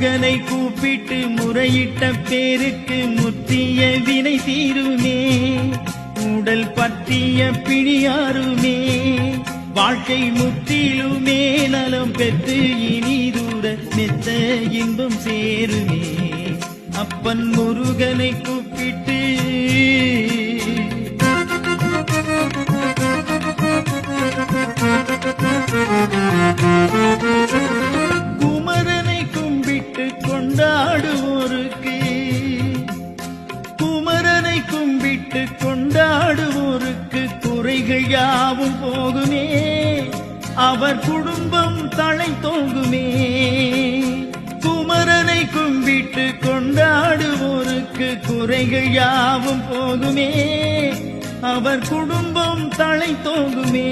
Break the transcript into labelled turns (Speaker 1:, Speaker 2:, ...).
Speaker 1: முருகனை கூப்பிட்டு முறையிட்ட பேருக்கு முத்திய வினை தீருமே, உடல் பற்றிய பிணியாருமே, வாழ்க்கை முற்றிலுமே நலம் பெற்று இனிதூர மெத்த இன்பம் சேருமே. அப்பன் முருகனை கூப்பிட்டு குமரனை கும்பிட்டு கொண்டாடுவோருக்கு, குமரனை கும்பிட்டு கொண்டாடுவோருக்கு குறைகள் யாவும் போகுமே, அவர் குடும்பம் தலை தோங்குமே. குமரனை கும்பிட்டு கொண்டாடுவோருக்கு குறைகள் யாவும் போகுமே, அவர் குடும்பம் தலை தோங்குமே.